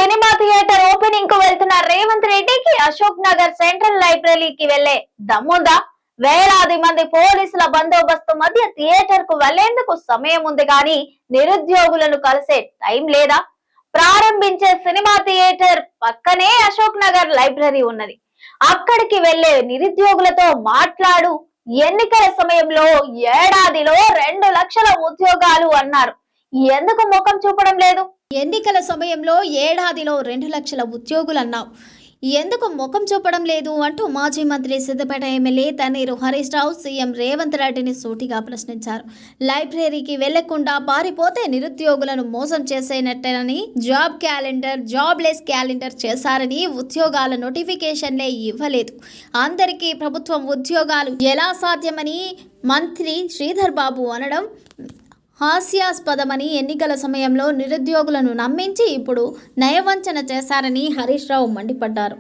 Cinema theatre opening కు వెళ్తున్న రేవంత్ రెడ్డికి అశోక్ నగర్ సెంట్రల్ లైబ్రరీకి వెళ్లే దమ్ముందా? వేలాది మంది పోలీసుల బందోబస్తు మధ్య థియేటర్ కు వెళ్లేందుకు సమయం ఉంది గాని నిరుద్యోగులను కలిసే టైం లేదా? ప్రారంభించే సినిమా థియేటర్ పక్కనే అశోక్ నగర్ లైబ్రరీ ఉన్నది. అక్కడికి వెళ్లే నిరుద్యోగులతో మాట్లాడు. ఎన్నికల సమయంలో ఏడాదిలో 2 లక్షల ఉద్యోగాలు అన్నారు. ఎందుకు ముఖం చూపడం లేదు? ఎన్నికల సమయంలో ఏడాదిలో 2 లక్షల ఉద్యోగులు అన్నావు, ఎందుకు ముఖం చూపడం లేదు అంటూ మాజీ మంత్రి సిద్దిపేట ఎమ్మెల్యే తన్నీరు హరీష్ రావు సీఎం రేవంత్ రెడ్డిని సూటిగా ప్రశ్నించారు. లైబ్రరీకి వెళ్లకుండా పారిపోతే నిరుద్యోగులను మోసం చేసేనట్టేనని, జాబ్లెస్ క్యాలెండర్ చేశారని, ఉద్యోగాల నోటిఫికేషన్లే ఇవ్వలేదు, అందరికీ ప్రభుత్వం ఉద్యోగాలు ఎలా సాధ్యమని మంత్రి శ్రీధర్ బాబు అనడం హాస్యాస్పదమని, ఎన్నికల సమయంలో నిరుద్యోగులను నమ్మించి ఇప్పుడు నయవంచన చేశారని హరీష్ రావు మండిపడ్డారు.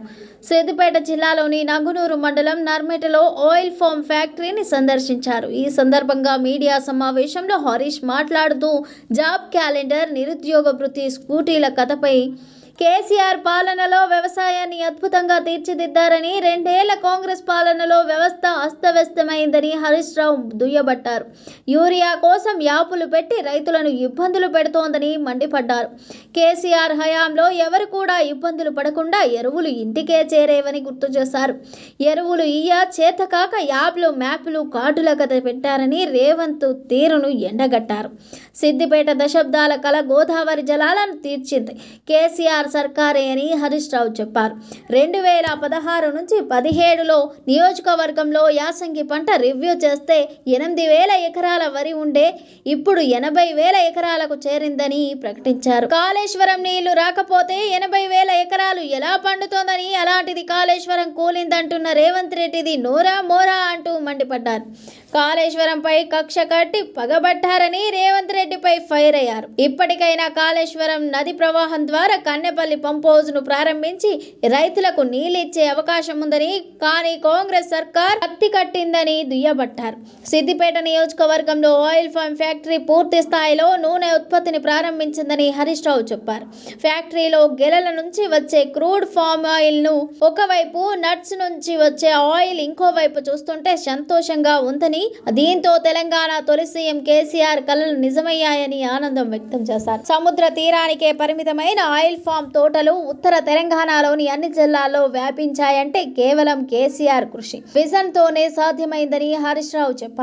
సిద్దిపేట జిల్లాలోని నంగునూరు మండలం నర్మెటలో ఆయిల్ ఫామ్ ఫ్యాక్టరీని సందర్శించారు. ఈ సందర్భంగా మీడియా సమావేశంలో హరీష్ మాట్లాడుతూ జాబ్ క్యాలెండర్, నిరుద్యోగ భృతి, స్కూటీల కథపై కేసీఆర్ పాలనలో వ్యవసాయాన్ని అద్భుతంగా తీర్చిదిద్దారని, 2 ఏళ్ల కాంగ్రెస్ పాలనలో వ్యవస్థ అస్తవ్యస్తమైందని హరీష్ రావు దుయ్యబట్టారు. యూరియా కోసం యాపులు పెట్టి రైతులను ఇబ్బందులు పెడుతోందని మండిపడ్డారు. కేసీఆర్ హయాంలో ఎవరు కూడా ఇబ్బందులు పడకుండా ఎరువులు ఇంటికే చేరేవని గుర్తు చేశారు. ఎరువులు చేతకాక మ్యాపులు కార్డుల కథ పెట్టారని రేవంత్ తీరును ఎండగట్టారు. సిద్దిపేట దశాబ్దాల కల గోదావరి జలాలను తీర్చింది కేసీఆర్ సర్కారే అని హరీష్ రావు చెప్పారు. 2016 నుంచి 17లో నియోజకవర్గంలో యాసంగి పంట రివ్యూ చేస్తే 8,000 ఎకరాల వరి ఉండే, ఇప్పుడు 80,000 ఎకరాలకు చేరిందని ప్రకటించారు. కాళేశ్వరం నీళ్లు రాకపోతే 80,000 ఎకరాలు ఎలా పండుతోందని, అలాంటిది కాళేశ్వరం కూలిందంటున్న రేవంత్ రెడ్డిది నోరా మోరా అంటూ మండిపడ్డారు. కాళేశ్వరంపై కక్ష కట్టి పగబట్టారని రేవంత్ రెడ్డిపై ఫైర్ అయ్యారు. ఇప్పటికైనా కాళేశ్వరం నది ప్రవాహం ద్వారా కన్నెపల్లి పంప్ హౌస్ ను ప్రారంభించి రైతులకు నీళ్లిచ్చే అవకాశం ఉందని, కానీ కాంగ్రెస్ సర్కార్ కత్తి కట్టిందని దుయ్యబట్టారు. సిద్దిపేట నియోజకవర్గంలో ఆయిల్ ఫామ్ ఫ్యాక్టరీ పూర్తి స్థాయిలో నూనె ఉత్పత్తిని ప్రారంభించిందని హరీష్ రావు చెప్పారు. ఫ్యాక్టరీలో గెలల నుంచి వచ్చే క్రూడ్ ఫామ్ ఆయిల్ ను ఒకవైపు, నట్స్ నుంచి వచ్చే ఆయిల్ ఇంకోవైపు చూస్తుంటే సంతోషంగా ఉందని, దీంతో తెలంగాణ తొలి సీఎం కేసీఆర్ కలలు నిజమయ్యాయని ఆనందం వ్యక్తం చేశారు. సముద్ర తీరానికే పరిమితమైన ఆయిల్ ఫామ్ తోటలు ఉత్తర తెలంగాణలోని అన్ని జిల్లాల్లో వ్యాపించాయంటే కేవలం కేసీఆర్ కృషి, విజన్ తోనే సాధ్యమైందని హరీష్ రావు చెప్పారు.